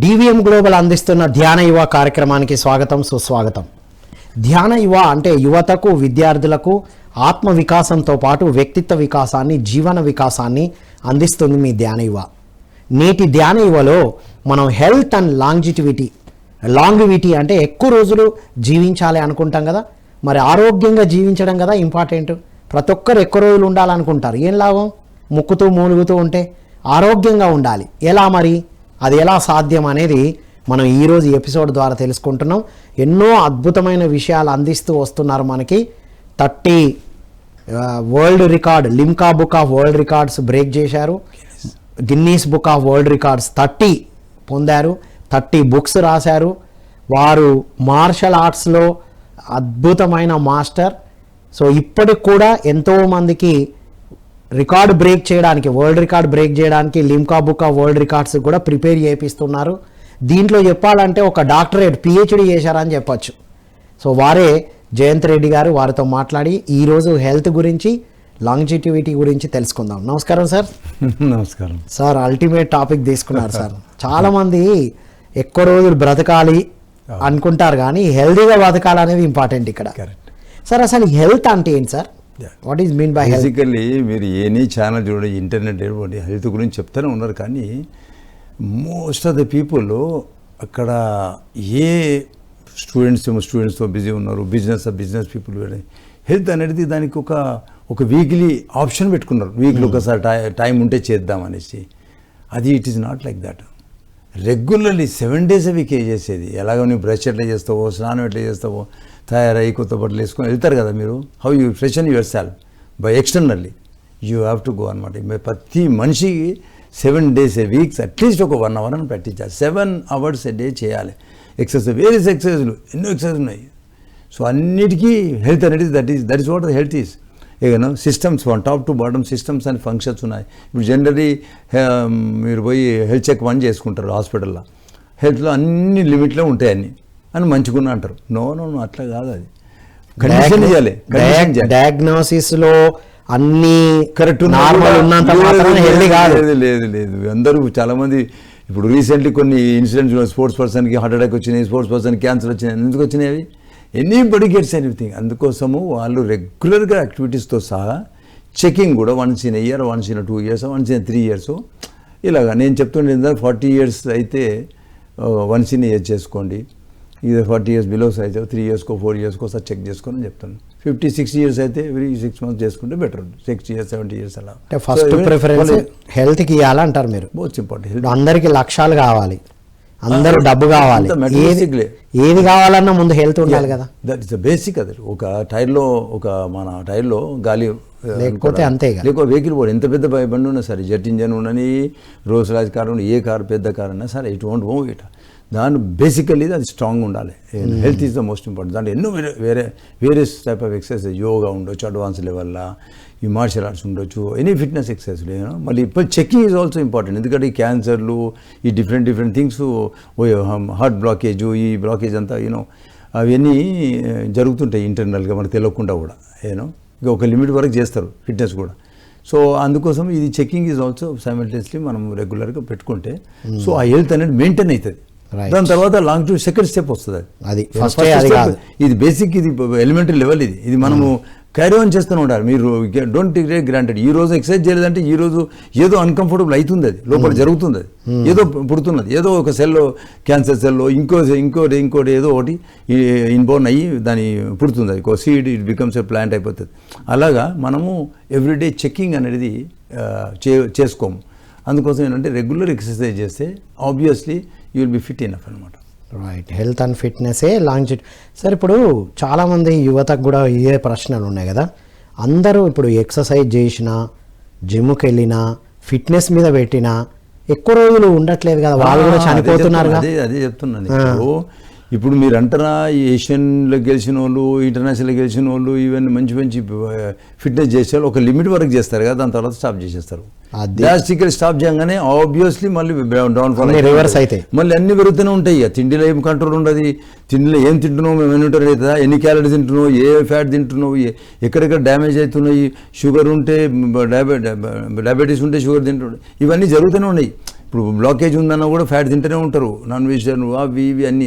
DVM global అందిస్తున్న ధ్యాన యువ కార్యక్రమానికి స్వాగతం సుస్వాగతం. ధ్యాన యువ అంటే యువతకు విద్యార్థులకు ఆత్మ వికాసంతో పాటు వ్యక్తిత్వ వికాసాన్ని జీవన వికాసాన్ని అందిస్తుంది మీ ధ్యాన యువ. నేటి ధ్యాన యువలో మనం హెల్త్ అండ్ లాంగివిటీ అంటే ఎక్కువ రోజులు జీవించాలి అనుకుంటాం కదా, మరి ఆరోగ్యంగా జీవించడం కదా ఇంపార్టెంట్. ప్రతి ఒక్కరు ఎక్కువ రోజులు ఉండాలనుకుంటారు, ఏం లాభం ముక్కుతూ మూలుగుతూ ఉంటే? ఆరోగ్యంగా ఉండాలి. ఎలా మరి, అది ఎలా సాధ్యం అనేది మనం ఈరోజు ఎపిసోడ్ ద్వారా తెలుసుకుంటున్నాం. ఎన్నో అద్భుతమైన విషయాలు అందిస్తూ వస్తున్నారు మనకి. 30 world record, Limca book of world records break చేశారు. Guinness book of world records 30 పొందారు. 30 బుక్స్ రాశారు. వారు మార్షల్ ఆర్ట్స్లో అద్భుతమైన మాస్టర్. సో ఇప్పటికి కూడా ఎంతోమందికి రికార్డ్ బ్రేక్ చేయడానికి, వరల్డ్ రికార్డ్ బ్రేక్ చేయడానికి Limca book of world records కూడా ప్రిపేర్ చేపిస్తున్నారు. దీంట్లో చెప్పాలంటే ఒక డాక్టరేట్ PhD చేశారని చెప్పచ్చు. సో వారే జయంత్ రెడ్డి గారు. వారితో మాట్లాడి ఈరోజు హెల్త్ గురించి, లాంజిటివిటీ గురించి తెలుసుకుందాం. నమస్కారం సార్. నమస్కారం సార్. అల్టిమేట్ టాపిక్ తీసుకున్నారు సార్. చాలామంది ఎక్కువ రోజులు బ్రతకాలి అనుకుంటారు కానీ హెల్తీగా బ్రతకాలనేది ఇంపార్టెంట్ ఇక్కడ. సార్ అసలు హెల్త్ అంటే ఏంటి sir? What is mean by health? Basically మీరు ఎనీ ఛానల్ చూడండి, ఇంటర్నెట్ హెల్త్ గురించి చెప్తూనే ఉన్నారు, కానీ మోస్ట్ ఆఫ్ ద పీపుల్ అక్కడ ఏ స్టూడెంట్స్తో బిజీ ఉన్నారు, బిజినెస్ పీపుల్ హెల్త్ అనేది దానికి ఒక వీక్లీ ఆప్షన్ పెట్టుకున్నారు. వీక్లీ ఒకసారి టైం ఉంటే చేద్దాం అనేసి. అది it is not like that. Regularly 7 days a week చేసేది. ఎలాగో నువ్వు బ్రష్ ఎట్లా చేస్తావో, స్నానం ఎట్లా చేస్తావో, తయారై కొత్త బట్టలు వేసుకొని వెళ్తారు కదా మీరు. How you freshen your self by externally you have to go అనమాట. ప్రతి మనిషికి 7 days a week అట్లీస్ట్ ఒక 1 hour అని పెట్టించాలి. 7 hours a day చేయాలి ఎక్సర్సైజ్. వేరియస్ ఎక్సర్సైజ్లు, ఎన్నో ఎక్సర్సైజ్ ఉన్నాయి. సో అన్నిటికీ హెల్త్ అనేది that is what the health is. ఏదైనా systems one top to bottom systems and functions ఉన్నాయి. ఇప్పుడు జనరలీ మీరు పోయి హెల్త్ చెక్ 1 చేసుకుంటారు హాస్పిటల్లో. హెల్త్లో అన్ని లిమిట్లో ఉంటాయి అని మంచిగా అంటారు. నో అట్లా కాదు. అది కండిషన్ చేయాలి. డయాగ్నోసిస్లో అన్ని కరెక్ట్ నార్మల్ ఉన్నంత మాత్రం హెల్తీ కాదు. లేదు అందరూ చాలామంది ఇప్పుడు రీసెంట్లీ కొన్ని ఇన్సిడెంట్స్, స్పోర్ట్స్ పర్సన్కి హార్ట్ అటాక్ వచ్చినాయి, స్పోర్ట్స్ పర్సన్కి క్యాన్సర్ వచ్చినాయి. ఎందుకు వచ్చినాయి అవి? Anybody gets anything. అందుకోసము వాళ్ళు రెగ్యులర్గా యాక్టివిటీస్తో సహా చెకింగ్ కూడా once in year, once in 2 years, once in 3 years ఇలాగా. నేను చెప్తుండే 40 years అయితే వన్స్ ఇన్ ఇయర్ చేసుకోండి. ఇది 40 years బిలో అయితే 3 years 4 years ఒకసారి చెక్ చేసుకొని అని చెప్తాను. 50-60 years అయితే ఎవ్రీ 6 months చేసుకుంటే బెటర్. 60 years 70 years అలా. ఫస్ట్ ప్రిఫరెన్స్ హెల్త్కి ఇవ్వాలంటారు మీరు. Most important. అందరికీ లక్ష్యాలు కావాలి, అందరూ డబ్బు కావాలి, ఏది కావాలన్నా ముందు హెల్త్ ఉండాలి కదా. That is the basic. అది మన టైర్లో గాలి లేకపోతే అంతే. లేకపోతే వెహికల్ పోదు. ఎంత పెద్ద బండి ఉన్నా సరే, జెట్ ఇంజన్ ఉండని, రోల్స్ రాజ్ కార్ ఉండి, ఏ కారు పెద్ద కార్ అన్నా సరే, ఇట్ వోంట్ మూవ్ ఇట్. దాని బేసికల్లీ అది స్ట్రాంగ్ ఉండాలి. Health is the most important. దాంట్లో ఎన్నో various type of exercise, yoga ఉండొచ్చు, అడ్వాన్స్ లెవెల్లో ఈ మార్షల్ ఆర్ట్స్ ఉండొచ్చు, ఎనీ ఫిట్నెస్ ఎక్సర్సైజ్. మళ్ళీ ఇప్పుడు చెకింగ్ ఈజ్ ఆల్సో ఇంపార్టెంట్. ఎందుకంటే ఈ క్యాన్సర్లు, ఈ డిఫరెంట్ థింగ్స్, హార్ట్ బ్లాకేజ్, ఈ బ్లాకేజ్ అంతా అవన్నీ జరుగుతుంటాయి ఇంటర్నల్గా మనకు తెలియకుండా కూడా. ఇక ఒక లిమిట్ వరకు చేస్తారు ఫిట్నెస్ కూడా. సో అందుకోసం ఇది చెకింగ్ ఈజ్ ఆల్సో సైమల్టేనియస్లీ మనం రెగ్యులర్గా పెట్టుకుంటే సో ఆ హెల్త్ అనేది మెయింటైన్ అవుతుంది. దాని తర్వాత లాంగ్ టూ సెకండ్ స్టెప్ వస్తుంది. అది ఇది బేసిక్, ఇది ఎలిమెంటరీ లెవెల్. ఇది మనము క్యారీ ఆన్ చేస్తూనే ఉండాలి. మీరు డోంట్ టేక్ ఇట్ గ్రాంటెడ్. ఈ రోజు ఎక్సర్సైజ్ చేయలేదంటే ఈ రోజు ఏదో అన్కంఫర్టబుల్ అవుతుంది, అది లోపల జరుగుతుంది, అది ఏదో పుడుతున్నది, ఏదో ఒక సెల్లో, క్యాన్సర్ సెల్లో ఇంకోటి ఏదో ఒకటి ఇన్బోర్న్ అయ్యి దాని పుడుతుంది. అది ఒక seed, it becomes a plant అయిపోతుంది. అలాగా మనము ఎవ్రీడే చెకింగ్ అనేది చేసుకోము. అందుకోసం ఏంటంటే రెగ్యులర్ ఎక్సర్సైజ్ చేస్తే obviously you will be fit enough అనమాట. రైట్. హెల్త్ అండ్ ఫిట్నెసే లాంజిట్. సార్ ఇప్పుడు చాలామంది యువతకు కూడా ఇవే ప్రశ్నలు ఉన్నాయి కదా. అందరూ ఇప్పుడు ఎక్సర్సైజ్ చేసినా, జిమ్కి వెళ్ళినా, ఫిట్నెస్ మీద పెట్టినా ఎక్కువ రోజులు ఉండట్లేదు కదా, వాళ్ళు కూడా చనిపోతున్నారు. అదే చెప్తున్నాను. ఇప్పుడు మీరు అంటారా, ఏషియన్లో గెలిచిన వాళ్ళు, ఇంటర్నేషనల్లో గెలిచిన వాళ్ళు, ఈవెన్ మంచి ఫిట్నెస్ చేసే వాళ్ళు ఒక లిమిట్ వరకు చేస్తారు కదా, దాని తర్వాత స్టాప్ చేసేస్తారు. డ్రాస్టికల్ స్టాప్ చేయగానే ఆబ్వియస్లీ మళ్ళీ డౌన్ఫాల్ రివర్స్ అయితే మళ్ళీ అన్ని పెరుగుతూనే ఉంటాయి. తిండిలో ఏం కంట్రోల్ ఉండదు. తిండిలో ఏం తింటున్నావు, మేము ఎన్నిటర్ అవుతుందా, ఎన్ని క్యాలరీస్ తింటున్నావు, ఏ ఫ్యాట్ తింటున్నావు, ఎక్కడెక్కడ డ్యామేజ్ అవుతున్నాయి, షుగర్ ఉంటే డయాబెటీస్ ఉంటే షుగర్ తింటున్నాడు, ఇవన్నీ జరుగుతూనే ఉన్నాయి. ఇప్పుడు బ్లాకేజ్ ఉందన్నా కూడా ఫ్యాట్ తింటూనే ఉంటారు, నాన్ వెజిటేరియన్ అవి ఇవి అన్ని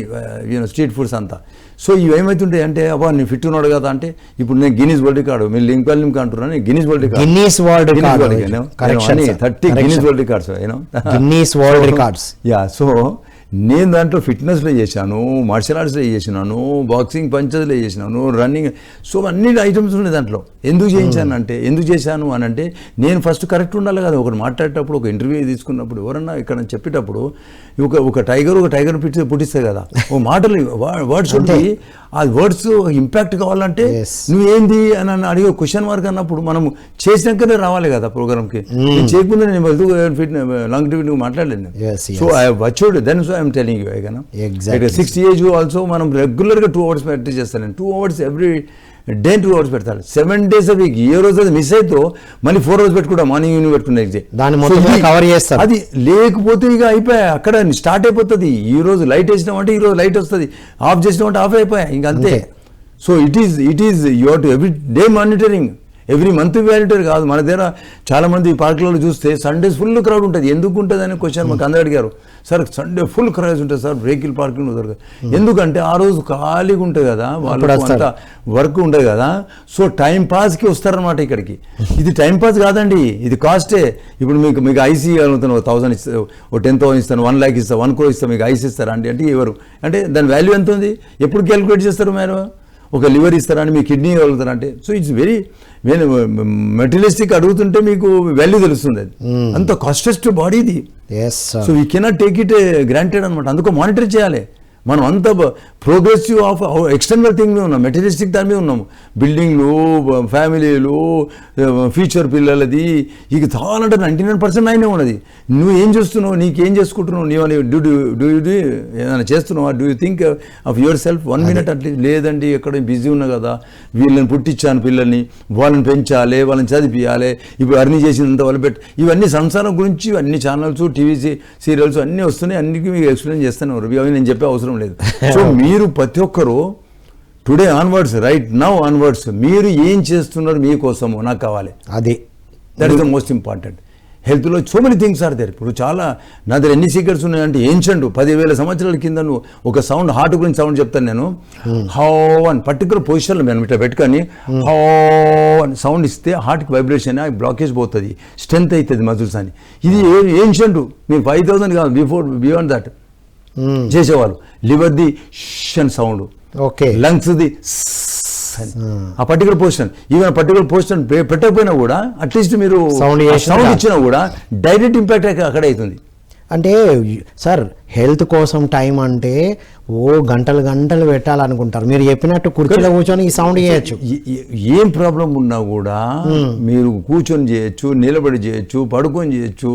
స్ట్రీట్ ఫుడ్స్ అంతా. సో ఇవి ఏమవుతుంటాయి అంటే అబ్బా నేను ఫిట్ ఉన్నాడు కదా అంటే ఇప్పుడు నేను గిన్నీస్ వరల్డ్ రికార్డు మీరు లింక్ అంటున్నాను, Guinness world record 30 Guinness world records Guinness world records. Yeah, so నేను దాంట్లో ఫిట్నెస్లో చేశాను, మార్షల్ ఆర్ట్స్లో చేసినాను, బాక్సింగ్ పంచజ్లో చేసినాను, రన్నింగ్, సో అన్ని ఐటమ్స్ ఉన్నాయి దాంట్లో. ఎందుకు చేశాను అని అంటే నేను ఫస్ట్ కరెక్ట్ ఉండాలి కదా. ఒకటి మాట్లాడేటప్పుడు, ఒక ఇంటర్వ్యూ తీసుకున్నప్పుడు, ఎవరన్నా ఇక్కడ చెప్పేటప్పుడు ఒక టైగర్ పుట్టిస్తే కదా, ఓ మాటలు వర్డ్స్ ఉంటాయి. ఆ వర్డ్స్ ఇంపాక్ట్ కావాలంటే నువ్వేంది అని అడిగే క్వశ్చన్ మార్క్ అన్నప్పుడు మనం చేసినాకనే రావాలి కదా ప్రోగ్రామ్కి. చేయకుండా నేను లాంగ్ మాట్లాడలేను. సో ఐ వచ్చాడు then so I'm telling you I 60 age also మనం రెగ్యులర్గా 2 hours ప్రాక్టీస్ చేస్తాను నేను. 2 hours ఎవ్రీ డే 2 hours పెడతాను, 7 days a week. ఏ రోజు అది మిస్ అయితే మళ్ళీ 4 hours పెట్టుకుంటా, మార్నింగ్ ఈవినింగ్ పెట్టుకున్నా ఎగ్జామ్ కవర్ చేస్తారు. అది లేకపోతే ఇక అయిపోయా, అక్కడ స్టార్ట్ అయిపోతుంది. ఈ రోజు లైట్ వేసినామంటే ఈ రోజు లైట్ వస్తుంది, ఆఫ్ చేసినామంటే ఆఫ్ అయిపోయా, ఇంకా అంతే. So it is you have to every day monitoring, every month monitor కాదు. మన దగ్గర చాలా మంది పార్కులలో చూస్తే సండేస్ ఫుల్ క్రౌడ్ ఉంటుంది. ఎందుకు ఉంటుంది అనే క్వశ్చన్ మాకు అందరూ అడిగారు. సార్ సండే ఫుల్ క్రౌడ్ ఉంటుంది సార్, వెహికల్ పార్కింగ్ దొరకదు. ఎందుకంటే ఆ రోజు ఖాళీగా ఉంటుంది కదా, వాళ్ళకి అంత వర్క్ ఉంటుంది కదా. సో టైం పాస్కి వస్తారనమాట ఇక్కడికి. ఇది టైం పాస్ కాదండి, ఇది కాస్టే. ఇప్పుడు మీకు ఐసీ అడుగుతాను, 1000 ఇస్తాను, 10,000 ఇస్తాను, 1 lakh ఇస్తాను, 1 crore ఇస్తాను, మీకు ఐసీ ఇస్తారా అంటే ఎవరు అంటే దాని వాల్యూ ఎంత ఉంది, ఎప్పుడు క్యాలిక్యులేట్ చేస్తారు మీరు? ఒక లివర్ ఇస్తారని, మీ కిడ్నీ ఇవ్వగలుగుతారంటే. సో ఇట్స్ వెరీ మెటీరియలిస్టిక్ అడుగుతుంటే మీకు వాల్యూ తెలుస్తుంది. అది అంత కాస్టెస్ట్ బాడీ ఇది. So we cannot take it granted అనమాట. అందుకో మానిటర్ చేయాలి. మనం అంత ప్రోగ్రెసివ్ ఆఫ్ ఎక్స్టర్నల్ థింగ్ మీద ఉన్నాం, మెటీరియలిస్టిక్ దాని మీద ఉన్నాము. బిల్డింగ్లు, ఫ్యామిలీలు, ఫ్యూచర్ పిల్లలది ఇక చాలంటే 99% అయినే ఉన్నది. నువ్వు ఏం చేస్తున్నావు, నీకేం చేసుకుంటున్నావు, నువ్వు ఏదైనా చేస్తున్నావా? Do you think of your self 1 minute at least? లేదండి, ఎక్కడ బిజీ ఉన్నా కదా, వీళ్ళని పుట్టించాను, పిల్లల్ని వాళ్ళని పెంచాలి, వాళ్ళని చదివియాలి, ఇప్పుడు అర్నీ చేసినంత వాళ్ళు ఇవన్నీ సంసారం గురించి అన్ని ఛానల్స్, టీవీ సీరియల్స్ అన్నీ వస్తున్నాయి. అన్నిటికీ మీకు ఎక్స్ప్లెయిన్ చేస్తాను, అవి నేను చెప్పే అవసరం లేదు. సో మీరు ప్రతి ఒక్కరు today onwards, right now onwards, మీరు ఏం చేస్తున్నారు మీకోసము నాకు కావాలి. అది that is the most important. హెల్త్లో so many things are there. ఇప్పుడు చాలా నా దగ్గర ఎన్ని సీక్రెట్స్ ఉన్నాయంటే ఏన్షంట్ 10,000 సంవత్సరాల కింద నువ్వు ఒక సౌండ్, హార్ట్ గురించి సౌండ్ చెప్తాను నేను. హౌ అని పర్టికులర్ పొజిషన్లో మేము ఇట్లా పెట్టుకొని హౌ అని సౌండ్ ఇస్తే హార్ట్కి వైబ్రేషన్, బ్లాకేజ్ పోతుంది, స్ట్రెంత్ అవుతుంది మజిల్స్ అని. ఇది ఏన్షంట్, మీరు 5,000 కాదు, బియాండ్ దట్ చేసేవాళ్ళు. లివర్ది షన్ సౌండ్, ఓకే, లంగ్స్ది ఆ particular position. Even particular position పెట్టకపోయినా కూడా అట్లీస్ట్ మీరు సౌండ్ ఇచ్చినా కూడా డైరెక్ట్ ఇంపాక్ట్ అక్కడ అవుతుంది. అంటే సార్ హెల్త్ కోసం టైం అంటే గంటలు పెట్టాలనుకుంటారు, మీరు చెప్పినట్టు కుర్చీలో కూర్చొని ఈ సౌండ్ చేయొచ్చు. ఏం ప్రాబ్లం ఉన్నా కూడా మీరు కూర్చొని చేయొచ్చు, నిలబడి చేయొచ్చు, పడుకొని చేయొచ్చు.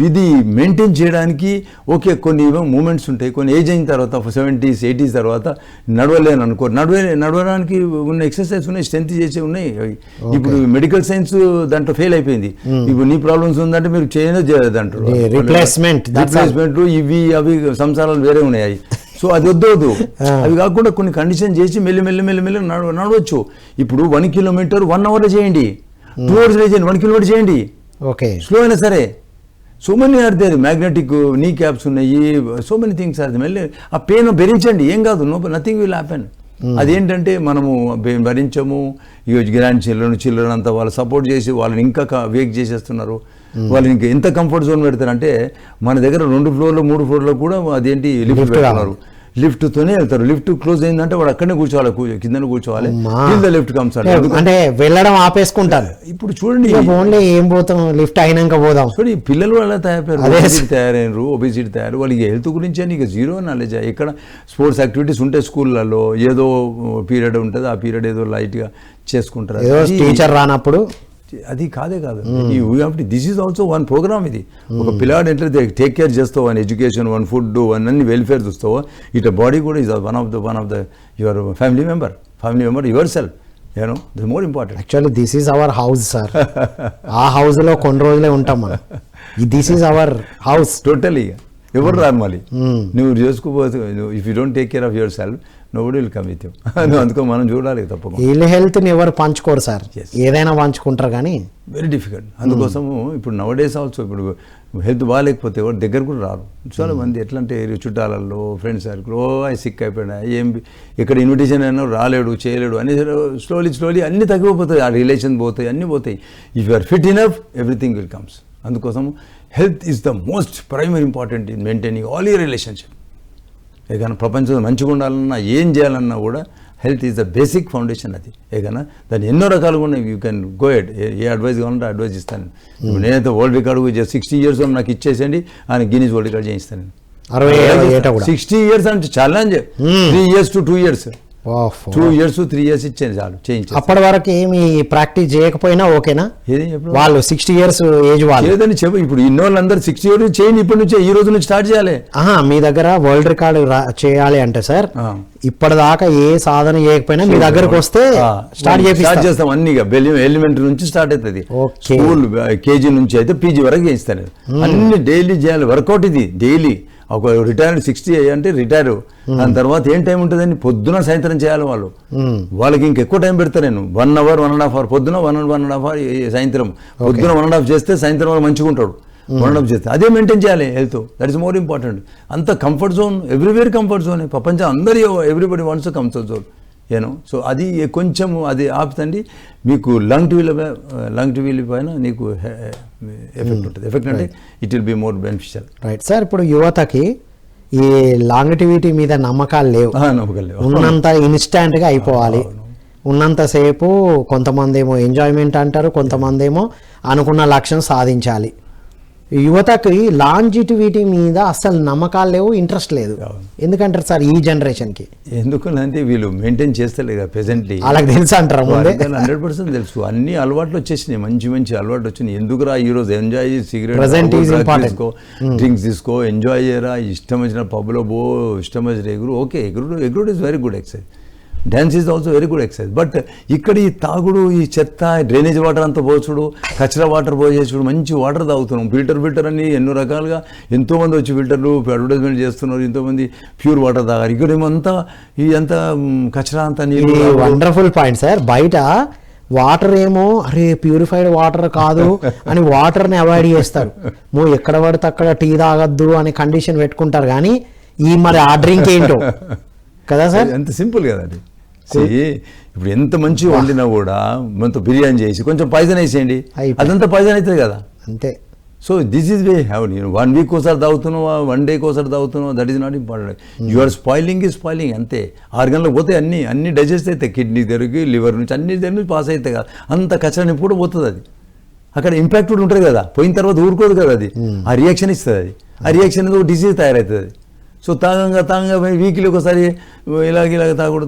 ఇది మెయింటైన్ చేయడానికి ఓకే కొన్ని మూమెంట్స్ ఉంటాయి. కొన్ని ఏజ్ అయిన తర్వాత 70s 80s తర్వాత నడవలేను అనుకో, నడవడానికి ఉన్న ఎక్సర్సైజ్ ఉన్నాయి, స్ట్రెంత్ చేసే ఉన్నాయి. ఇప్పుడు మెడికల్ సైన్స్ దాంట్లో ఫెయిల్ అయిపోయింది. ఇప్పుడు నీ ప్రాబ్లమ్స్ ఉందంటే మీరు చేయలేదు అంటారు, రిప్లేస్మెంట్ ఇవి అవి సంసారాలు వేరే ఉన్నాయి. సో అది వద్దు. అవి కాకుండా కొన్ని కండిషన్ చేసి మెల్లి నడవచ్చు. ఇప్పుడు 1 kilometer 1 hour చేయండి, 2 hours చేయండి, 1 kilometer చేయండి, ఓకే, స్లో అయినా సరే. So many are there, magnetic knee caps ఉన్నాయి, సో మెనీ థింగ్స్ ఆర్. మళ్ళీ ఆ పెయిన్ భరించండి, ఏం కాదు, నథింగ్ విల్ హ్యాపెన్. అదేంటంటే మనము భరించము. ఈ గ్రాండ్ చిల్డ్రన్ అంతా వాళ్ళు సపోర్ట్ చేసి వాళ్ళని ఇంకా వేక్ చేసేస్తున్నారు. వాళ్ళు ఇంకా ఎంత కంఫర్ట్ జోన్ పెడతారంటే మన దగ్గర 2 floors 3 floors కూడా అదేంటి లిఫ్ట్ పెడుతున్నారు. లిఫ్ట్తోనే వెళ్తారు. లిఫ్ట్ క్లోజ్ అయిందంటే వాడు అక్కడనే కూర్చోవాలి, కింద కూర్చోవాలి. లిఫ్ట్ కమ్స్ అంటే వెళ్ళడం ఆపేసుకుంటారు. ఇప్పుడు చూడండి, ఏం పోతాం, లిఫ్ట్ అయినాక పోదాం. చూడండి పిల్లలు అలా తయారైనరు, ఒబేసిటీ తయారు. వాళ్ళకి హెల్త్ గురించి అని ఇక జీరో నాలెడ్జ్. ఇక్కడ స్పోర్ట్స్ యాక్టివిటీస్ ఉంటాయి స్కూళ్ళల్లో, ఏదో పీరియడ్ ఉంటుంది, ఆ పీరియడ్ ఏదో లైట్గా చేసుకుంటారు. టీచర్ రానప్పుడు అది కాదు. This is also one programme. ఇది ఒక పిల్లాడు ఎట్లా టేక్ కేర్ చేస్తావు, వన్ ఎడ్యుకేషన్, వన్ ఫుడ్, అన్ని వెల్ఫేర్ చూస్తావో ఇట్లా బాడీ కూడా is one of the your family member yourself, you know the more important. Actually this is our house sir. ఆ హౌస్ లో కొన్ని రోజులే ఉంటాం మనం. This is our house totally. ఎవరు రారు మళ్ళీ నువ్వు చేసుకోబోతు. If you don't take care of your self, nobody will come with you. అందుకో మనం చూడాలి తప్పకుండా. వీళ్ళ హెల్త్ని ఎవరు పంచుకోరు సార్, ఏదైనా పంచుకుంటారు కానీ వెరీ డిఫికల్ట్. అందుకోసము ఇప్పుడు నవడేస్ ఆల్సో ఇప్పుడు హెల్త్ బాగాలేకపోతే ఎవరు దగ్గర కూడా రారు. చాలా మంది ఎట్లా అంటే చుట్టాలలో ఫ్రెండ్స్ సర్కిల్ సిక్ అయిపోయినా ఇక్కడ ఇన్విటేషన్ అయినా రాలేడు చేయలేడు అని స్లోలీ అన్ని తగ్గిపోతాయి, ఆ రిలేషన్ పోతాయి, అన్నీ పోతాయి. If you are fit enough everything will comes. అందుకోసం health is the most primary important in maintaining all your relationship. ఏదైనా ప్రపంచంలో మంచిగా ఉండాలన్నా ఏం చేయాలన్నా కూడా health is the basic foundation. అది ఏదైనా దాన్ని ఎన్నో రకాలుగా ఉన్నాయి. యూ కెన్ గో ఎడ్ ఏ అడ్వైస్ కావాలంటే అడ్వైస్ ఇస్తాను. నేనైతే వరల్డ్ రికార్డు 60 years నాకు ఇచ్చేసేయండి, ఆయన గిన్నీస్ వరల్డ్ రికార్డ్ చేయిస్తాను. 60 years అంటే challenge. 3 years to 2 years, 2 years to 3 years ఇచ్చాను చాలు, చేయించాను. అప్పటి వరకు ఏమి ప్రాక్టీస్ చేయకపోయినా ఓకేనా? వాళ్ళు 60 years ఏజ్ వాళ్ళు ఏదని చెప్పు. ఇప్పుడు ఇన్నోళ్ళందరూ 60 years చేయండి, ఇప్పటి నుంచే ఈ రోజు నుంచి స్టార్ట్ చేయాలి. మీ దగ్గర వరల్డ్ రికార్డు చేయాలి అంటే సార్ ఇప్పటిదాకా ఏ సాధన చేయకపోయినా మీ దగ్గరకు వస్తే స్టార్ట్ చేస్తాం. అన్ని ఎలిమెంటరీ నుంచి స్టార్ట్ అవుతుంది. స్కూల్ కేజీ నుంచి అయితే పీజీ వరకు చేయిస్తాను. అన్ని డైలీ చేయాలి వర్కౌట్. ఇది డైలీ ఒక రిటైర్డ్ 60 అంటే రిటైర్. దాని తర్వాత ఏం టైం ఉంటుందని పొద్దున సాయంత్రం చేయాలి వాళ్ళు. వాళ్ళకి ఇంకెక్కువ టైం పెడతా నేను. 1 hour 1.5 hour పొద్దున, 1.5 hour సాయంత్రం. పొద్దున 1.5 చేస్తే సాయంత్రం వాళ్ళు మంచిగా ఉంటాడు. 1.5 చేస్తే అదే మెయింటైన్ చేయాలి health. That is more important. అంత comfort zone, everywhere comfort zone. ప్రపంచం అందరూ everybody wants comfort zone so అది కొంచెం అది ఆపుతండి. మీకు లంగ్ టీవీ పైన నీకు ఎఫెక్ట్ ఉంటుంది. ఎఫెక్ట్ అంటే it will be more beneficial. Right sir. ఇప్పుడు యువతకి ఈ లాంగిటివిటీ మీద నమ్మకాలు లేవు. ఉన్నంత ఇన్స్టాంట్గా అయిపోవాలి, ఉన్నంతసేపు. కొంతమంది ఏమో ఎంజాయ్మెంట్ అంటారు, కొంతమంది ఏమో అనుకున్న లక్ష్యం సాధించాలి. యువతకి లాంజిటివిటీ మీద అసలు నమ్మకాలు లేవు, ఇంట్రెస్ట్ లేదు. ఎందుకంటారు సార్ ఈ జనరేషన్కి? ఎందుకంటే వీళ్ళు మెయింటైన్ చేస్తలే కదా ప్రెజెంట్లీ. వాళ్ళకి తెలుసు అంటారు ముందే? 100% తెలుసు. అన్ని అలవాట్లు వచ్చేసినాయి, మంచి అలవాట్లు వచ్చినాయి. ఎందుకురా ఈ రోజు ఎంజాయ్, సిగరెట్ తీసుకో, డ్రింక్స్ తీసుకో, ఎంజాయ్ చేయరా, ఇష్టం వచ్చిన పబ్లో పో, ఇష్టం వచ్చిన ఎగురు. ఓకే, ఎగురుడు is very good exercise. Dance is also very good exercise. But ఇక్కడ ఈ తాగుడు, ఈ చెత్త, డ్రైనేజ్ వాటర్ అంతా పోచుడు, కచరా వాటర్ పోసేసుడు, మంచి వాటర్ తాగుతున్నాం. ఫిల్టర్ అని ఎన్నో రకాలుగా ఎంతోమంది వచ్చి ఫిల్టర్లు అడ్వర్టైజ్మెంట్ చేస్తున్నారు. ఎంతోమంది ప్యూర్ వాటర్ తాగారు. ఇక్కడ ఏమంతా ఇదంతా కచరా అంతా నీళ్ళు. Wonderful point sir. బయట వాటర్ ఏమో అరే ప్యూరిఫైడ్ వాటర్ కాదు అని వాటర్ని అవాయిడ్ చేస్తారు. ఎక్కడ పడితే అక్కడ టీ తాగద్దు అని కండిషన్ పెట్టుకుంటారు. కానీ ఈ మరి ఆ డ్రింక్ ఏంటో కదా సార్? ఎంత సింపుల్ కదా అది. ఇప్పుడు ఎంత మంచిగా వండినా కూడా మనతో బిర్యానీ చేసి కొంచెం పాయిజన్ వేసేయండి, అదంతా పాయిజన్ అవుతుంది కదా. అంతే. So this is way have. నేను 1 week ఒకసారి తాగుతున్నావు, 1 day ఒకసారి తాగుతున్నావు, that is not important. You're spoiling spoiling అంతే. ఆర్గన్లో పోతే అన్ని డైజెస్ట్ అవుతాయి. కిడ్నీ దగ్గరికి, లివర్ నుంచి అన్ని దగ్గర నుంచి పాస్ అవుతాయి కదా. అంత కచరాని కూడా పోతుంది అది. అక్కడ ఇంపాక్ట్ కూడా ఉంటుంది కదా. పోయిన తర్వాత ఊరుకోదు కదా అది. ఆ రియాక్షన్ ఇస్తుంది అది. ఆ రియాక్షన్ అనేది ఒక డిసీజ్ తయారవుతుంది అది. సో తాగంగా వీక్లీ ఒకసారి ఇలాగ తాగుడు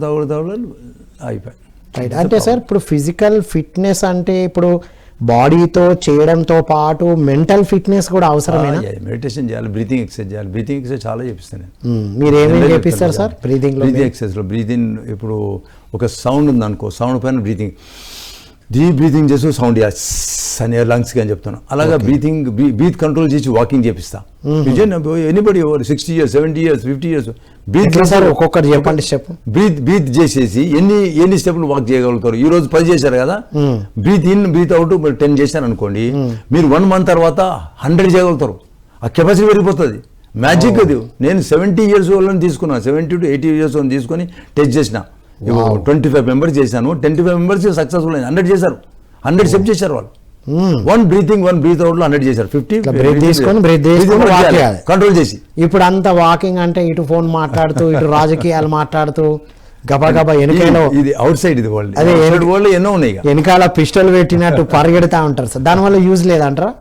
అయిపోయి. రైట్. అంటే సార్ ఇప్పుడు ఫిజికల్ ఫిట్నెస్ అంటే ఇప్పుడు బాడీతో చేయడంతో పాటు మెంటల్ ఫిట్నెస్ కూడా అవసరమేనా? మెడిటేషన్ చేయాలి, బ్రీతింగ్ ఎక్సర్సైజ్ చేయాలి. బ్రీతింగ్ ఎక్సర్సైజ్ చాలా చేపిస్తాను. మీరు ఏమేమి చేపిస్తారు సార్ బ్రీతింగ్ ఎక్సర్సైజ్లో? బ్రీతింగ్ ఇప్పుడు ఒక సౌండ్ ఉంది అనుకో, సౌండ్ పైన బ్రీతింగ్, డీప్ బ్రీతింగ్ చేసి సౌండ్ అని లంగ్స్కి అని చెప్తాను. అలాగా బ్రీత్ కంట్రోల్ చేసి వాకింగ్ చేపిస్తా. ఎనీబడి 60 years 70 years 50 years ఒక్కొక్కటి చెప్పండి స్టెప్. బ్రీత్ చేసేసి ఎన్ని స్టెప్లు వాక్ చేయగలుగుతారు. ఈ రోజు 10 చేశారు కదా, బ్రీత్ ఇన్ బ్రీత్ అవుట్ 10 చేశారు అనుకోండి, మీరు 1 month తర్వాత 100 చేయగలుగుతారు. ఆ కెపాసిటీ పెరిగిపోతుంది. మ్యాజిక్ అది. నేను 70 years వాళ్ళని తీసుకున్నాను, 70 to 80 years వాళ్ళని తీసుకొని టెస్ట్ చేసిన. 25 members చేశాను. 25 members సక్సెస్ఫుల్ అయింది. 100 చేశారు, 100 స్టెప్ చేశారు వాళ్ళు. 1 breathing 1 breath out లో 100 చేశారు. 50 కంట్రోల్ చేసి. ఇప్పుడు అంత వాకింగ్ అంటే ఇటు ఫోన్ మాట్లాడుతూ ఇటు రాజకీయాలు మాట్లాడుతూ గబా వెనకాల ఇది అవుట్ సైడ్, ఇది వరల్డ్. అదే వరల్డ్ ఎన్నో ఉన్నాయి. వెనకాల పిస్టల్ పెట్టినట్టు పరిగెడతా ఉంటారు సార్. దానివల్ల యూజ్ లేదంటారా?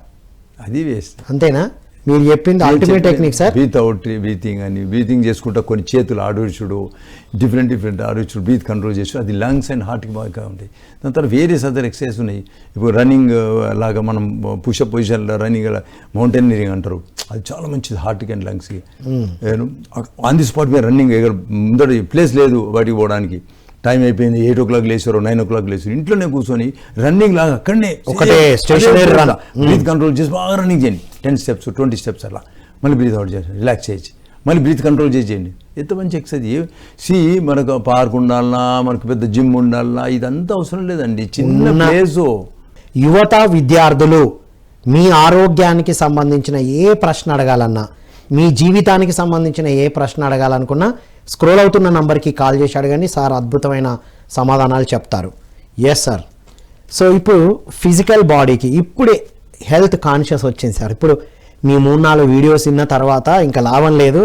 అది వేస్ట్. అంతేనా? మీరు చెప్పింది ultimate technique sir. Breathe out breathing అని బ్రీతింగ్ చేసుకుంటా కొన్ని చేతులు ఆడొచ్చుడు, డిఫరెంట్ ఆడొచ్చుడు, బ్రీత్ కంట్రోల్ చేసి అది లంగ్స్ అండ్ హార్ట్కి బాగా ఉంటాయి. దాని తర్వాత వేరియస్ అదర్ ఎక్సర్సైజ్ ఉన్నాయి. ఇప్పుడు రన్నింగ్ లాగా మనం పుషప్ పొజిషన్లో రన్నింగ్, మౌంటైనరింగ్ అంటారు. అది చాలా మంచిది హార్ట్కి అండ్ లంగ్స్కి. ఆన్ ది స్పాట్ మీద రన్నింగ్, ముందర ప్లేస్ లేదు బయటికి పోవడానికి, టైం అయిపోయింది 8 o'clock లేచారు, 9 o'clock లేచారు, ఇంట్లోనే కూర్చొని రన్నింగ్ లాగా అక్కడనే బ్రీత్ కంట్రోల్ చేసి బాగా రన్నింగ్ చేయండి. 10 steps 20 steps అలా. మళ్ళీ బ్రీత్ అవుట్ చేసి రిలాక్స్ చేయొచ్చు. మళ్ళీ బ్రీత్ కంట్రోల్ చేసేయండి. ఎంత మంచి ఎక్సర్సైజ్. మనకు పార్క్ ఉండాలన్నా, మనకు పెద్ద జిమ్ ఉండాలన్నా, ఇదంతా అవసరం లేదండి. చిన్న ప్లేసు. యువత విద్యార్థులు మీ ఆరోగ్యానికి సంబంధించిన ఏ ప్రశ్న అడగాలన్నా, మీ జీవితానికి సంబంధించిన ఏ ప్రశ్న అడగాలనుకున్నా స్క్రోల్ అవుతున్న నంబర్కి కాల్ చేసి అడగండి. సార్ అద్భుతమైన సమాధానాలు చెప్తారు. Yes sir. సో ఇప్పుడు ఫిజికల్ బాడీకి ఇప్పుడే హెల్త్ కాన్షియస్ వచ్చింది సార్. ఇప్పుడు మీ 3-4 వీడియోస్ విన్న తర్వాత ఇంకా లాభం లేదు,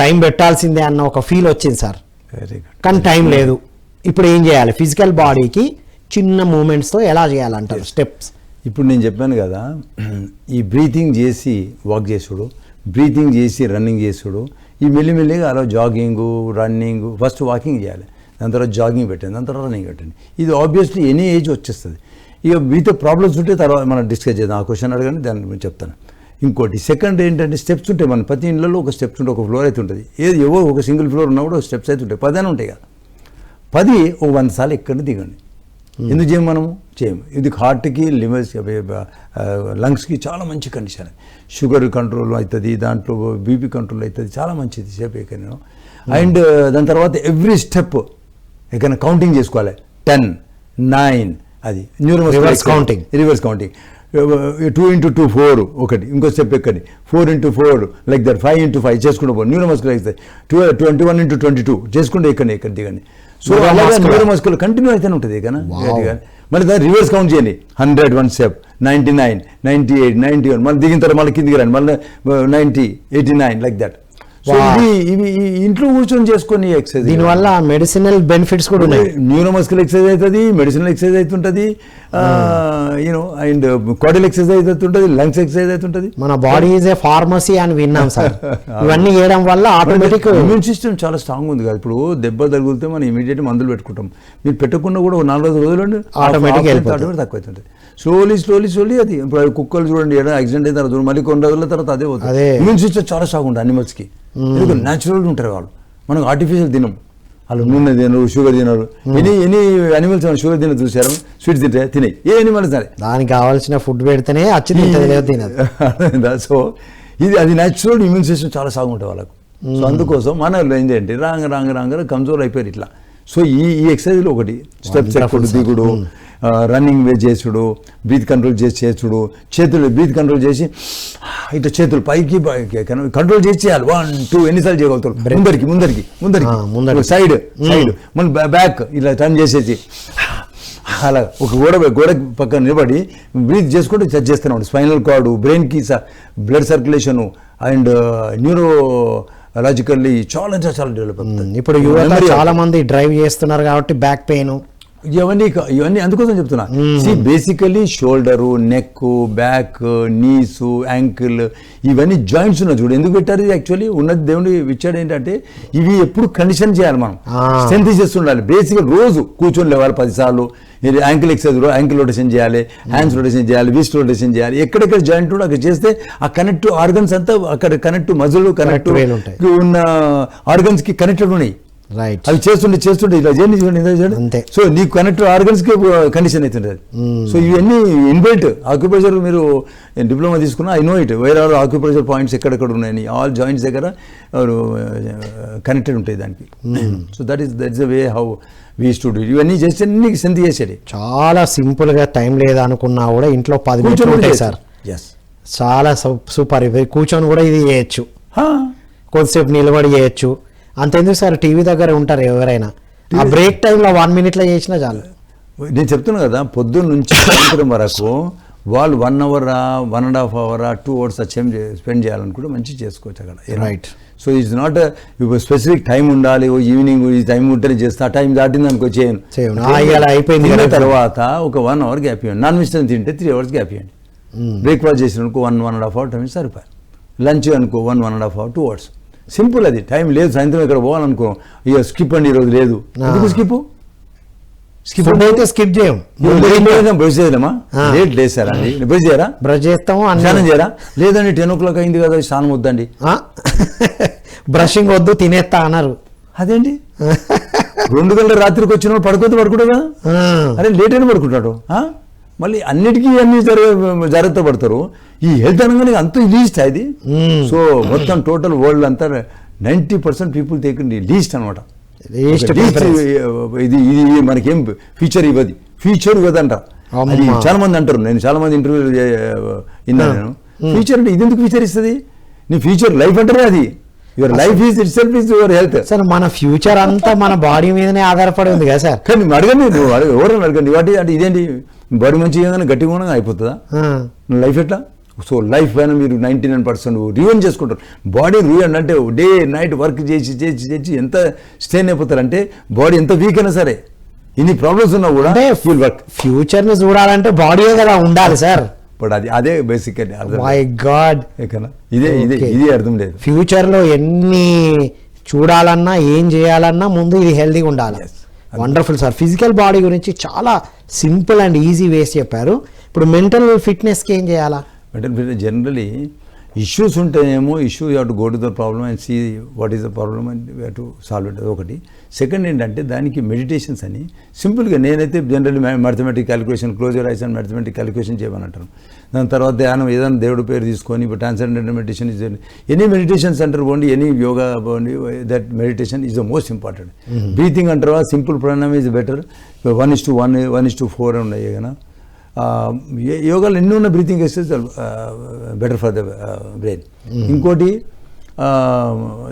టైం పెట్టాల్సిందే అన్న ఒక ఫీల్ వచ్చింది సార్. Very good. కానీ టైం లేదు. ఇప్పుడు ఏం చేయాలి? ఫిజికల్ బాడీకి చిన్న మూమెంట్స్తో ఎలా చేయాలంటారు స్టెప్స్? ఇప్పుడు నేను చెప్పాను కదా, ఈ బ్రీతింగ్ చేసి వాక్ చేసుడు, బ్రీతింగ్ చేసి రన్నింగ్ చేసుడు, ఈ మెల్లిమెల్లిగా అలా జాగింగు, రన్నింగ్, ఫస్ట్ వాకింగ్ చేయాలి, దాని తర్వాత జాగింగ్ పెట్టండి, దాని తర్వాత రన్నింగ్ పెట్టండి. ఇది ఆబ్వియస్లీ ఎనీ ఏజ్ వచ్చేస్తుంది. ఇక మీతో ప్రాబ్లమ్స్ ఉంటే తర్వాత మనం డిస్కస్ చేద్దాం. ఆ క్వశ్చన్ అడగండి, దాన్ని నేను చెప్తాను. ఇంకోటి సెకండ్ ఏంటంటే స్టెప్స్ ఉంటాయి. మన ప్రతి ఇళ్ళలో ఒక స్టెప్స్ ఉంటాయి, ఒక ఫ్లోర్ అయితే ఉంటుంది. ఎవో ఒక సింగిల్ ఫ్లోర్ ఉన్నా కూడా స్టెప్స్ అయితే ఉంటాయి. 10 ఉంటాయి కదా. 10 ఓ 100 సార్లు ఎక్కడి దిగండి. ఎందుకు చేయము? మనము చేయము. ఇది హార్ట్కి, లివర్స్, లంగ్స్కి చాలా మంచి కండిషన్. షుగర్ కంట్రోల్ అవుతుంది, దాంట్లో బీపీ కంట్రోల్ అవుతుంది, చాలా మంచిది సేపు ఎక్కడ. అండ్ దాని తర్వాత ఎవ్రీ స్టెప్ ఎక్కడ కౌంటింగ్ చేసుకోవాలి. 10, 9 అది రివర్స్ కౌంటింగ్. 2 into 2 4 ఒకటి, ఇంకో స్టెప్ ఎక్కడి 4 into 4 లైక్ దట్, 5 into 5 చేసుకుంటూ పోయి న్యూరోమస్కులర్ ఎక్సర్సైజ్. 21 into 22 చేసుకుంటే ఎక్కడ దిగండి. సో అలాగే న్యూరోమస్కులర్ కంటిన్యూ అయితేనే ఉంటుంది కదా. మళ్ళీ దాన్ని రివర్స్ కౌంట్ చేయండి. 100 1 స్టెప్, 99, 98, 91, మళ్ళీ దిగిన తర్వాత మళ్ళీ కిందికి రండి, మళ్ళీ 90, 89 లైక్ దట్. సో ఇవి ఇంట్లో కూర్చొని చేసుకొని ఎక్సర్సైజ్. దీనివల్ల మెడిసినల్ బెనిఫిట్స్ కూడా ఉన్నాయి. న్యూరోమస్కులర్ ఎక్సర్సైజ్ అవుతుంది, మెడిసినల్ ఎక్సర్సైజ్ అవుతుంటుంది, అండ్ కార్డియల్ ఎక్సర్సైజ్ అవుతుంటుంది, లంగ్స్ ఎక్సర్సైజ్ అవుతుంటుంది. మన బాడీ ఈజ్ ఏ ఫార్మసీ అని విన్నాం సార్. ఇవన్నీ చేయడం వల్ల ఆటోమేటిక్ ఇమ్యూన్ సిస్టమ్ చాలా స్ట్రాంగ్ ఉంది కదా. ఇప్పుడు దెబ్బ తగిలితే మనం ఇమీడియట్ మందులు పెట్టుకుంటాం. మీరు పెట్టకుండా కూడా 4 రోజులు ఆటోమేటిక్ తక్కువ అవుతుంది. స్లోలీ అది. ఇప్పుడు కుక్కలు చూడండి, యాక్సిడెంట్ అయిన తర్వాత మళ్ళీ కొన్ని రోజుల తర్వాత అదే అవుతుంది. ఇమ్యూన్ సిస్టమ్ చాలా స్ట్రాంగ్ ఉంటుంది అనిమల్స్కి. ఎందుకంటే న్యాచురల్గా ఉంటారు వాళ్ళు. మనకు ఆర్టిఫిషియల్ తినం. వాళ్ళు నూనె తినరు, షుగర్ తినరు. ఎనీ అనిమల్స్ షుగర్ తిన చూసారు, స్వీట్స్ తినాయి. ఏ అనిమల్స్ సరే దానికి కావాల్సిన ఫుడ్ పెడితేనే తినదు. సో అది న్యాచురల్ ఇమ్యూన్ సిస్టమ్ చాలా స్ట్రాంగ్ ఉంటుంది వాళ్ళకు. సో అందుకోసం మన ఏంటంటే రాంగ కమ్జోర్ అయిపోయారు ఇట్లా. సో ఈ ఎక్సర్సైజ్లో ఒకటి స్టెప్స్ ఎక్కుడు, దిగుడు, రన్నింగ్ చేసుడు, బ్రీత్ కంట్రోల్ చేసుడు, చేతులు బ్రీత్ కంట్రోల్ చేసి ఇట్లా చేతులు పైకి కంట్రోల్ చేసి చేయాలి. 1 2 ఎన్నిసార్లు చేయగలుగుతారు? ముందరికి సైడ్ మళ్ళీ బ్యాక్ ఇలా టర్న్ చేసేసి అలా ఒక గోడ పక్కన నిలబడి బ్రీత్ చేసుకుంటూ టచ్ చేస్తూనే ఉంటుంది. స్పైనల్ కార్డు, బ్రెయిన్కి బ్లడ్ సర్క్యులేషను అండ్ న్యూరోలాజికల్లీ చాలా డెవలప్ అవుతుంది. ఇప్పుడు యువత చాలా మంది డ్రైవ్ చేస్తున్నారు కాబట్టి బ్యాక్ పెయిన్ ఇవన్నీ అందుకోసం చెప్తున్నా. Basically shoulder, neck, back, knees, ankle, ఇవన్నీ జాయింట్స్ ఉన్నాయి చూడు. ఎందుకు పెట్టారు? ఇది యాక్చువల్లీ ఉన్నది దేవుడు ఇచ్చాడు. ఏంటంటే ఇవి ఎప్పుడు కండిషన్ చేయాలి, మనం స్ట్రెంత్ చేస్తుండాలి. బేసిక్గా రోజు కూర్చొని లేవాలి 10 సార్లు. యాంకిల్ ఎక్సర్సైజ్, యాంకిల్ రొటేషన్ చేయాలి, హ్యాండ్స్ రొటేషన్ చేయాలి, విస్ట్ రొటేషన్ చేయాలి. ఎక్కడెక్కడ జాయింట్ ఉంటే అక్కడ చేస్తే ఆ కనెక్ట్ ఆర్గన్స్ అంతా అక్కడ కనెక్ట్, మజిల్ కనెక్ట్ ఉన్న ఆర్గన్స్ కి కనెక్టెడ్ ఉన్నాయి. రైట్. అవి చేస్తుంటే ఇలా చేయండి. సో నీకు కనెక్ట్ ఆర్గన్స్ కి కండిషన్ అవుతుంటుంది. సో ఇవన్నీ ఇన్బిల్ట్. ఆక్యుప్రెషర్ మీరు డిప్లొమా తీసుకున్నా, ఐ నో ఇట్. వేరే ఆక్యుప్రెషర్ పాయింట్స్ ఎక్కడెక్కడ ఉన్నాయని ఆల్ జాయింట్స్ దగ్గర కనెక్టెడ్ ఉంటాయి దానికి. So that is the way how we to do. ఇవన్నీ చేస్తే నీకు సెంత్ చేసేది చాలా సింపుల్ గా. టైం లేదా అనుకున్నా కూడా ఇంట్లో 10 నిమిషాలు ఉంటాయి సార్. చాలా సూపర్. కూర్చొని కూడా ఇది చేయొచ్చు, కొద్దిసేపు నిలబడి చేయొచ్చు. అంతెందుకు సార్, టీవీ దగ్గర ఉంటారు ఎవరైనా, ఆ బ్రేక్ టైంలో 1 minute చేసినా చాలు. నేను చెప్తున్నా కదా, పొద్దున్న నుంచి సాయంత్రం వరకు వాళ్ళు 1 hour, 1.5 hour, 2 hours స్పెండ్ చేయాలనుకుంటే మంచి చేసుకోవచ్చు అక్కడ. Right. So it's not specific time ఉండాలి, ఈవినింగ్ ఈ టైం ఉంటేనే చేస్తా, ఆ టైం దాటింది అనుకో చేయను. అయిపోయింది తర్వాత ఒక 1 hour గ్యాప్ ఇవ్వండి. నాన్ వెజ్ తింటే 3 hours గ్యాప్ ఇవ్వండి. బ్రేక్ఫాస్ట్ చేసిన అనుకో 1.5 hour టైం సరిపోయి. లంచ్ అనుకో 1.5 hour, 2 hours. సింపుల్. అది టైం లేదు, సాయంత్రం ఇక్కడ పోవాలనుకో, ఇక స్కిప్ అండి ఈరోజు లేదు. ఎందుకు స్కిప్ అయితే స్కిప్ చేయం. బ్రష్ చేయడమా? లేట్ లేసారా అండి? బ్రష్ చేయరా? బ్రష్ చేస్తాము, స్నానం చేయరా? లేదండి 10 o'clock అయింది కదా, స్నానం వద్దండి, బ్రషింగ్ వద్దు తినేస్తా అన్నారు. అదేంటి 2 గంటల రాత్రికి వచ్చిన పడుకోవద్దు, పడుకుంటా కదా. అరే లేట్ అయినా పడుకుంటాడు. మళ్ళీ అన్నిటికీ అన్ని జాగ్రత్త పడతారు. ఈ హెల్త్ అనగానే అంత లీస్ట్ అది. సో మొత్తం టోటల్ వరల్డ్ అంతా 90% పీపుల్ టేక్ లీస్ట్ అనమాట. ఇది ఇది మనకేం ఫ్యూచర్ ఇవ్వదంట. అది చాలా మంది అంటారు, నేను చాలా మంది ఇంటర్వ్యూ విన్నాను నేను. ఫ్యూచర్ అంటే ఇది ఎందుకు ఫ్యూచర్ ఇస్తుంది? నీ ఫ్యూచర్ లైఫ్ అంటారే అది. Your life is it self is your health. Sir మన ఫ్యూచర్ అంతా మన బాడీ మీదనే ఆధారపడి ఉంది కదా సార్. కానీ అడగండి, నువ్వు ఎవరైనా అడగండి, వాటి అంటే ఇదేంటి బాడీ మంచిగా గట్టిగా ఉండగా అయిపోతుందా లైఫ్ ఎట్లా? సో లైఫ్ పైన మీరు 99% రివెంజ్ చేసుకుంటారు. బాడీ రివెంజ్ అంటే డే నైట్ వర్క్ చేసి చేసి చేసి ఎంత స్ట్రెయిన్ అయిపోతారంటే బాడీ ఎంత వీక్ అయినా సరే, ఇన్ని ప్రాబ్లమ్స్ ఉన్నా కూడా ఫుల్ వర్క్. ఫ్యూచర్ ని చూడాలంటే బాడీయే కదా ఉండాలి సార్. బట్ అదే బేసిక్ అండి. మై గాడ్, ఇదే అర్థం లేదు. ఫ్యూచర్ లో ఎన్ని చూడాలన్నా ఏం చేయాలన్నా ముందు ఇది హెల్తీగా ఉండాలి. Wonderful sir. ఫిజికల్ బాడీ గురించి చాలా సింపుల్ అండ్ ఈజీ వేస్ చెప్పారు. ఇప్పుడు మెంటల్ ఫిట్నెస్కి ఏం చేయాలా? మెంటల్ ఫిట్నెస్ జనరలీ ఇష్యూస్ ఉంటేనేమో you have to go to the problem and see what is the problem and you have to solve it. ఒకటి. Second ఏంటంటే దానికి మెడిటేషన్స్ అని సింపుల్గా నేనైతే generally mathematic calculation, close your eyes and mathematic calculation చేయమని అంటాను. దాని తర్వాత ధ్యానం, ఏదైనా దేవుడి పేరు తీసుకొని ఇప్పుడు transcendental meditation is any meditation centre పోండి, ఎనీ యోగా పోండి, that meditation is the most important. Breathing అంటారా, సింపుల్ ప్రాణాయామం ఈజ్ బెటర్. 1:1, 1:4 ఉన్నాయి కదా. యోగాలు ఎన్ని ఉన్న breathing exercise better for the brain. ఇంకోటి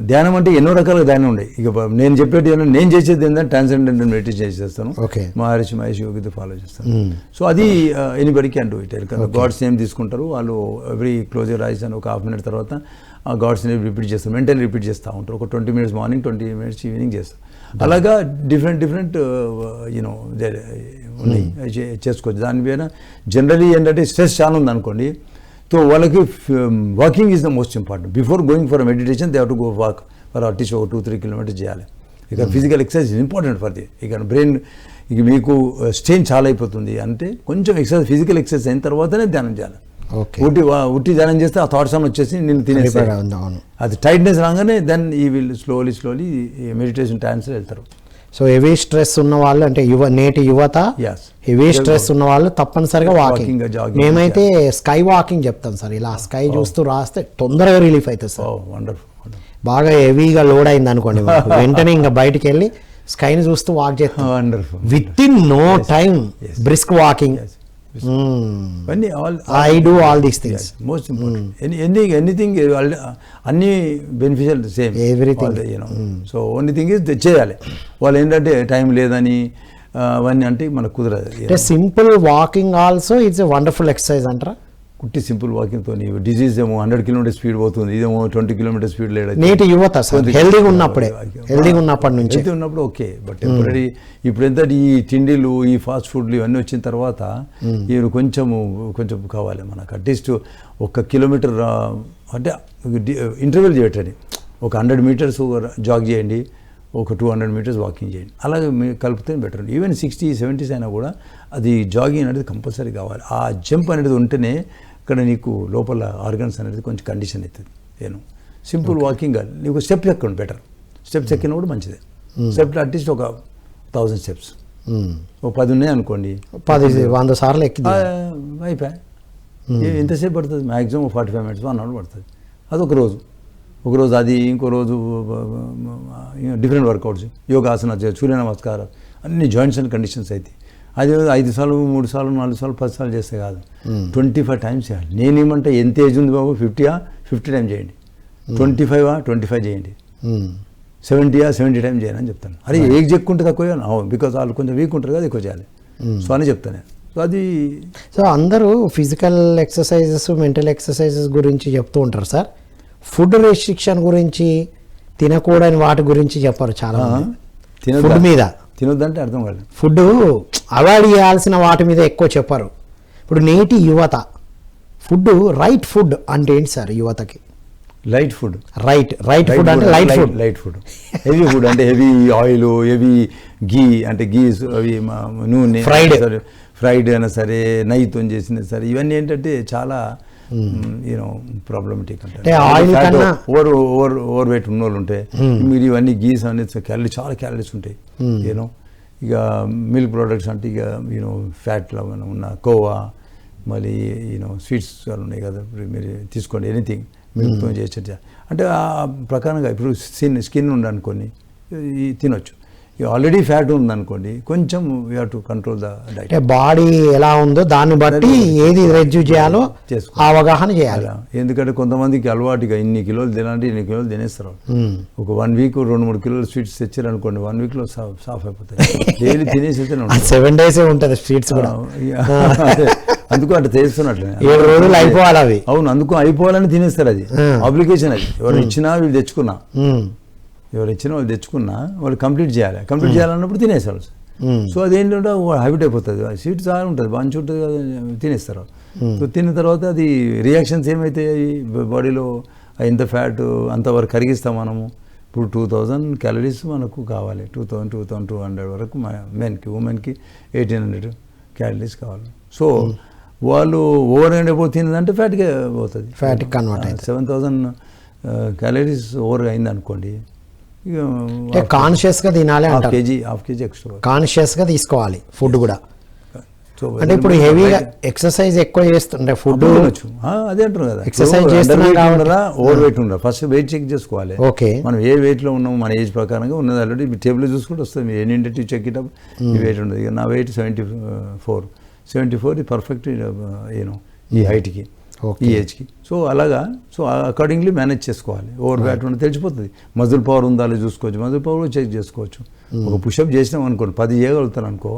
ధ్యానం అంటే ఎన్నో రకాల ధ్యానం ఉన్నాయి. ఇక నేను చెప్పేది నేను చేసేది ఏంటంటే ట్రాన్సెండెంటల్ మెడిటేషన్ చేస్తాను, మహర్షి యోగితో ఫాలో చేస్తాను. సో అది anybody can do it. God's name తీసుకుంటారు వాళ్ళు, ఎవ్రీ క్లోజ్ యువర్ ఐస్ అని ఒక హాఫ్ మినిట్ తర్వాత ఆ గాడ్స్ నేమ్ రిపీట్ చేస్తారు, మెంటల్ రిపీట్ చేస్తూ ఉంటారు. ఒక 20 minutes మార్నింగ్, 20 minutes ఈవినింగ్ చేస్తారు. అలాగా డిఫరెంట్ యూనో ఉన్నాయి, చేసుకోవచ్చు. దాని మీద జనరలీ ఏంటంటే స్ట్రెస్ చాలా ఉంది అనుకోండి, సో వాళ్ళకి walking is the most important. Before going for meditation they have to go walk for at least ఒక 2-3 kilometers చేయాలి. ఇక physical exercise is important for the. ఇక బ్రెయిన్ ఇక మీకు స్ట్రెయిన్ చాలా అయిపోతుంది అంటే కొంచెం ఎక్సర్సైజ్, ఫిజికల్ ఎక్సర్సైజ్ అయిన తర్వాతనే ధ్యానం చేయాలి. ఉట్టి ధ్యానం చేస్తే ఆ థాట్స్ అన్ని వచ్చేసి నేను తినేస్తాను. అది టైట్నెస్ రాగానే దెన్ ఈ విల్ స్లోలీ మెడిటేషన్ టైమ్స్లో వెళ్తారు. సో హెవీ స్ట్రెస్ ఉన్న వాళ్ళు అంటే నేటి యువత హెవీ స్ట్రెస్ ఉన్న వాళ్ళు తప్పనిసరిగా వాకింగ్. మేమైతే స్కై వాకింగ్ చెప్తాం సార్. ఇలా స్కై చూస్తూ రాస్తే తొందరగా రిలీఫ్ అవుతుంది సార్. వండర్ఫుల్. బాగా హెవీగా లోడ్ అయింది అనుకోండి వెంటనే ఇంకా బయటికి వెళ్ళి స్కైని చూస్తూ వాక్ చేస్తాం. Within no time brisk walking. I do all these things. Most important. Anything అన్ని beneficial same everything. So only thing is చేయాలి. వాళ్ళు ఏంటంటే టైం లేదని అవన్నీ అంటే మనకు కుదరదు. Simple walking also it's a wonderful exercise అంటారా? కుట్టి సింపుల్ వాకింగ్తో డిజీజ్ ఏమో 100 kilometers స్పీడ్ పోతుంది, ఇదేమో 20 kilometers స్పీడ్ లేదు. నేటి యువత హెల్దీగా ఉన్నప్పుడే, హెల్దీగా ఉన్నప్పటి నుంచి, హెల్తీ ఉన్నప్పుడు ఓకే. బట్ టెంపరీ ఇప్పుడు ఎంత ఈ తిండిలు, ఈ ఫాస్ట్ ఫుడ్లు ఇవన్నీ వచ్చిన తర్వాత ఇవి కొంచెం కావాలి మనకు. అట్లీస్ట్ 1 kilometer అంటే ఇంటర్వెల్ చేయటండి. ఒక 100 meters జాగ్ చేయండి, ఒక 200 meters వాకింగ్ చేయండి. అలాగే కలిపితే బెటర్. ఈవెన్ 60, 70s అయినా కూడా అది జాగింగ్ అనేది కంపల్సరీ కావాలి. ఆ జంప్ అనేది ఉంటేనే ఇక్కడ నీకు లోపల ఆర్గన్స్ అనేది కొంచెం కండిషన్ అవుతుంది. సింపుల్ వాకింగ్ కాదు, నీకు స్టెప్స్ ఎక్కండి బెటర్. స్టెప్స్ ఎక్కినా కూడా మంచిదే. స్టెప్స్ అట్లీస్ట్ ఒక 1000 steps, ఒక 10 ఉన్నాయి అనుకోండి, 100 సార్లు ఎక్కి అయిపోయా. ఎంతసేపు పడుతుంది? మ్యాక్సిమం 45 minutes, 1 hour పడుతుంది. అది ఒక రోజు అది, ఇంకో రోజు డిఫరెంట్ వర్కౌట్స్, యోగాసన, సూర్య నమస్కారం, అన్ని జాయింట్స్ అండ్ కండిషన్స్ అయితే అది 5 సార్లు, 3 సార్లు, 4 సార్లు, 10 సార్లు చేస్తే కాదు, 25 times చేయాలి. నేనేమంటే ఎంత ఏజ్ ఉంది బాబు, 50 times చేయండి, 25 చేయండి, 70 times చేయాలి అని చెప్తాను. అరే ఏజ్ ఎక్కుంటే తక్కువ, బికాజ్ వాళ్ళు కొంచెం వీక్ ఉంటారు కదా, ఎక్కువ చేయాలి. సో అని చెప్తాను నేను. సో అది అందరూ ఫిజికల్ ఎక్సర్సైజెస్, మెంటల్ ఎక్సర్సైజెస్ గురించి చెప్తూ ఉంటారు సార్. ఫుడ్ రెస్ట్రిక్షన్ గురించి, తినకూడని వాటి గురించి చెప్పారు చాలా మంది. ఫుడ్ మీద తినొద్దంటే అర్థం కాదు. ఫుడ్ అవాయిడ్ చేయాల్సిన వాటి మీద ఎక్కువ చెప్పారు. ఇప్పుడు నేటి యువత రైట్ ఫుడ్ అంటే ఏంటి సార్? యువతకి లైట్ ఫుడ్, రైట్ ఫుడ్ అంటే లైట్ ఫుడ్. హెవీ ఫుడ్ అంటే హెవీ ఆయిల్, హెవీ గీ అంటే గీ, అవి నూనె, ఫ్రైడ్ అయినా సరే, నెయ్యితో చేసినా సరే, ఇవన్నీ ఏంటంటే చాలా ప్రాబ్లమేటిక్. అంటే ఓవర్ వెయిట్ ఉన్న వాళ్ళు ఉంటే మీరు ఇవన్నీ గీస్ అనేది చాలా క్యాలరీస్ ఉంటాయి. ఇక మిల్క్ ప్రోడక్ట్స్ అంటే ఇక ఫ్యాట్లో ఉన్న కోవా, మళ్ళీ స్వీట్స్ ఉన్నాయి కదా, ఇప్పుడు మీరు తీసుకోండి ఎనీథింగ్ మిల్క్తో చేసేట అంటే ఆ ప్రకారంగా ఇప్పుడు స్కిన్ ఉందనుకోండి తినొచ్చు. ఆల్రెడీ ఫ్యాట్ ఉందనుకోండి కొంచెం we have to control the diet. అంటే బాడీ ఎలా ఉందో దాన్ని బట్టి ఏది రెడ్యూస్ చేయాలో అవగాహన చేయాలి. ఎందుకంటే కొంతమందికి అలవాటుగా ఇన్ని కిలోలు తినాలంటే ఇన్ని కిలోలు తినేస్తారు. ఒక 1 వీక్ 2-3 కిలోలు స్వీట్స్ తెచ్చారు అనుకోండి, 1 వీక్లో సాఫ్ అయిపోతాయి. డైలీ తినేసి 7 days ఉంటుంది స్వీట్స్ కూడా. అందుకు అట్లా చేస్తున్నట్లే 7 రోజులు అయిపోవాలి అవి. అవును, అందుకు అయిపోవాలని తినేస్తారు. అది అప్లికేషన్. అది ఎవరు ఇచ్చినా వీళ్ళు తెచ్చుకున్నా, ఎవరు ఇచ్చినా వాళ్ళు తెచ్చుకున్నా వాళ్ళు కంప్లీట్ చేయాలి. కంప్లీట్ చేయాలన్నప్పుడు తినేస్తారు. సో అదేంటంటే హ్యాబిట్ అయిపోతుంది. స్వీట్ చాలా ఉంటుంది, మంచి ఉంటుంది కదా, తినేస్తారు. సో తిన్న తర్వాత అది రియాక్షన్స్ ఏమవుతాయి బాడీలో, ఎంత ఫ్యాట్ అంతవరకు కరిగిస్తాం మనము. ఇప్పుడు 2000 క్యాలరీస్ మనకు కావాలి, 2200 వరకు మెన్కి, ఉమెన్కి 1800 క్యాలరీస్ కావాలి. సో వాళ్ళు ఓవర్ అండ్ అబౌవ్ తిన్నదంటే ఫ్యాట్గా పోతుంది, ఫ్యాట్కి కన్వర్ట్ అవుతుంది. 7000 క్యాలరీస్ ఓవర్గా అయింది అనుకోండి, ఇక కాన్షియస్గా తినాలి అంటారు. హాఫ్ కేజీ ఎక్స్ట్రా కాన్షియస్గా తీసుకోవాలి ఫుడ్ కూడా. అంటే ఇప్పుడు హెవీగా ఎక్సర్సైజ్ ఎక్కువ చేస్తుంటే ఫుడ్ అదే అంటారు కదా, ఎక్సర్సైజ్ చేస్తున్నారా, ఓవర్ వెయిట్ ఉండరా, ఫస్ట్ వెయిట్ చెక్ చేసుకోవాలి. ఓకే, మనం ఏ వెయిట్లో ఉన్నాము మన ఏజ్ ప్రకారంగా ఉన్నది. ఆల్రెడీ టేబుల్ చూసుకుంటే వస్తుంది, మీరు ఎన్ని చెక్ ఇట్ మీ వెయిట్ ఉండదు. ఇక నా వెయిట్ 74 ఇది పర్ఫెక్ట్ ఈ హైట్కి, ఈ ఏజ్కి. సో అలాగా, సో అకార్డింగ్లీ మేనేజ్ చేసుకోవాలి. ఓవర్ బ్యాట్ ఉంటే తెలిసిపోతుంది. మజిల్ పవర్ ఉందా లేదా చూసుకోవచ్చు, మజిల్ పవర్ కూడా చెక్ చేసుకోవచ్చు. ఒక పుషప్ చేసినాం అనుకోండి, 10 చేయగలుగుతాను అనుకో,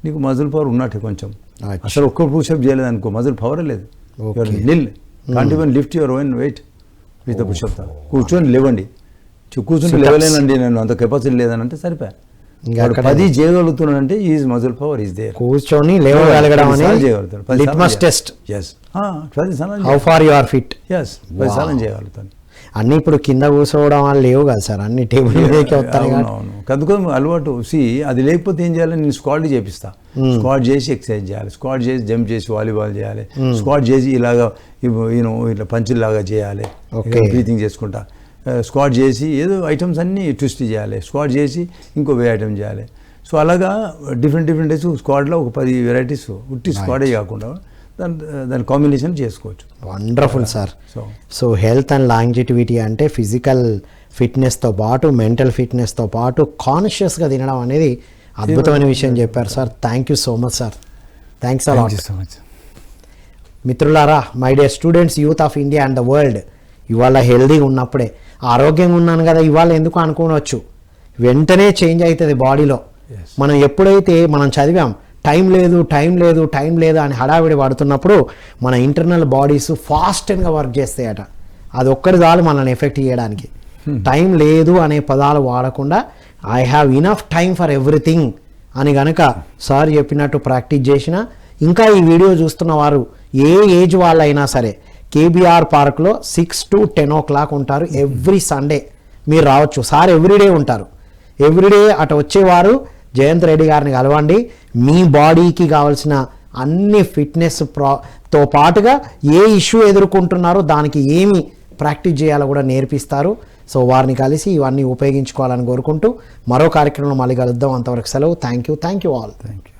నీకు మజిల్ పవర్ ఉన్నట్టే. కొంచెం అసలు ఒక్క పుషప్ చేయలేదు అనుకో, మజిల్ పవరే లేదు, nil. Can't even lift your own weight with pushup. కూర్చొని లేవండి, కూర్చొని లేవలేనండి, నేను అంత కెపాసిటీ లేదని అంటే సరిపోయా. 10 చేయగలుగుతున్నాడంటే is muscle power is there. కూర్చొని లేవగలగడం అనేది litmus test. How far you are fit. 10 సార్లు చేయగలుగుతాను. అన్ని ఇప్పుడు కింద కూర్చోవడం వల్ల లేవు కదా సార్, అన్ని టేబుల్ మీదకి వస్తాయి. అవును, అందుకని అలవాటు. అది లేకపోతే ఏం చేయాలి, నేను స్క్వాట్ చేపిస్తా. స్క్వాట్ చేసి ఎక్సర్సైజ్ చేయాలి, స్క్వాట్ చేసి జంప్ చేసి వాలీబాల్ చేయాలి, స్క్వాట్ చేసి ఇలాగా ఇట్లా పంచులాగా చేయాలి, బ్రీతింగ్ చేసుకుంటా. స్క్వాట్ చేసి ఏదో ఐటమ్స్ అన్నీ ట్విస్ట్ చేయాలి, స్క్వాట్ చేసి ఇంకో ఐటమ్ చేయాలి. సో అలాగా డిఫరెంట్ డేస్ స్క్వాడ్లో ఒక 10 వెరైటీస్ ఉట్టి స్క్వాడే కాకుండా దాని కాంబినేషన్ చేసుకోవచ్చు. Wonderful sir. So health and longevity అంటే ఫిజికల్ ఫిట్నెస్తో పాటు మెంటల్ ఫిట్నెస్తో పాటు కాన్షియస్గా తినడం అనేది అద్భుతమైన విషయం చెప్పారు sir. Thank you so much sir. Thanks a lot. మిత్రులారా, my dear students, youth of India and the world, ఇవాళ హెల్దీగా ఉన్నప్పుడే ఆరోగ్యంగా ఉన్నాను కదా ఇవాళ ఎందుకు అనుకోవచ్చు, వెంటనే చేంజ్ అవుతుంది బాడీలో. మనం ఎప్పుడైతే మనం చదివాం టైం లేదు అని హడావిడి పడుతున్నప్పుడు మన ఇంటర్నల్ బాడీస్ ఫాస్ట్గా వర్క్ చేస్తాయట. అది ఒక్కటి చాలు మనల్ని ఎఫెక్ట్ చేయడానికి. టైం లేదు అనే పదాలు వాడకుండా I have enough time for everything అని కనుక సార్ చెప్పినట్టు ప్రాక్టీస్ చేసిన, ఇంకా ఈ వీడియో చూస్తున్న వారు ఏ ఏజ్ వాళ్ళైనా సరే కేబీఆర్ పార్క్లో 6 to 10 o'clock ఉంటారు. ఎవ్రీ సండే మీరు రావచ్చు. సార్ ఎవ్రీడే ఉంటారు. ఎవ్రీడే అటు వచ్చేవారు జయంత్ రెడ్డి గారిని కలవండి. మీ బాడీకి కావాల్సిన అన్ని ఫిట్నెస్ తో పాటుగా ఏ ఇష్యూ ఎదుర్కొంటున్నారో దానికి ఏమి ప్రాక్టీస్ చేయాలో కూడా నేర్పిస్తారు. సో వారిని కలిసి ఇవన్నీ ఉపయోగించుకోవాలని కోరుకుంటూ మరో కార్యక్రమంలో మళ్ళీ కలుద్దాం. అంతవరకు సెలవు. Thank you all. Thank you.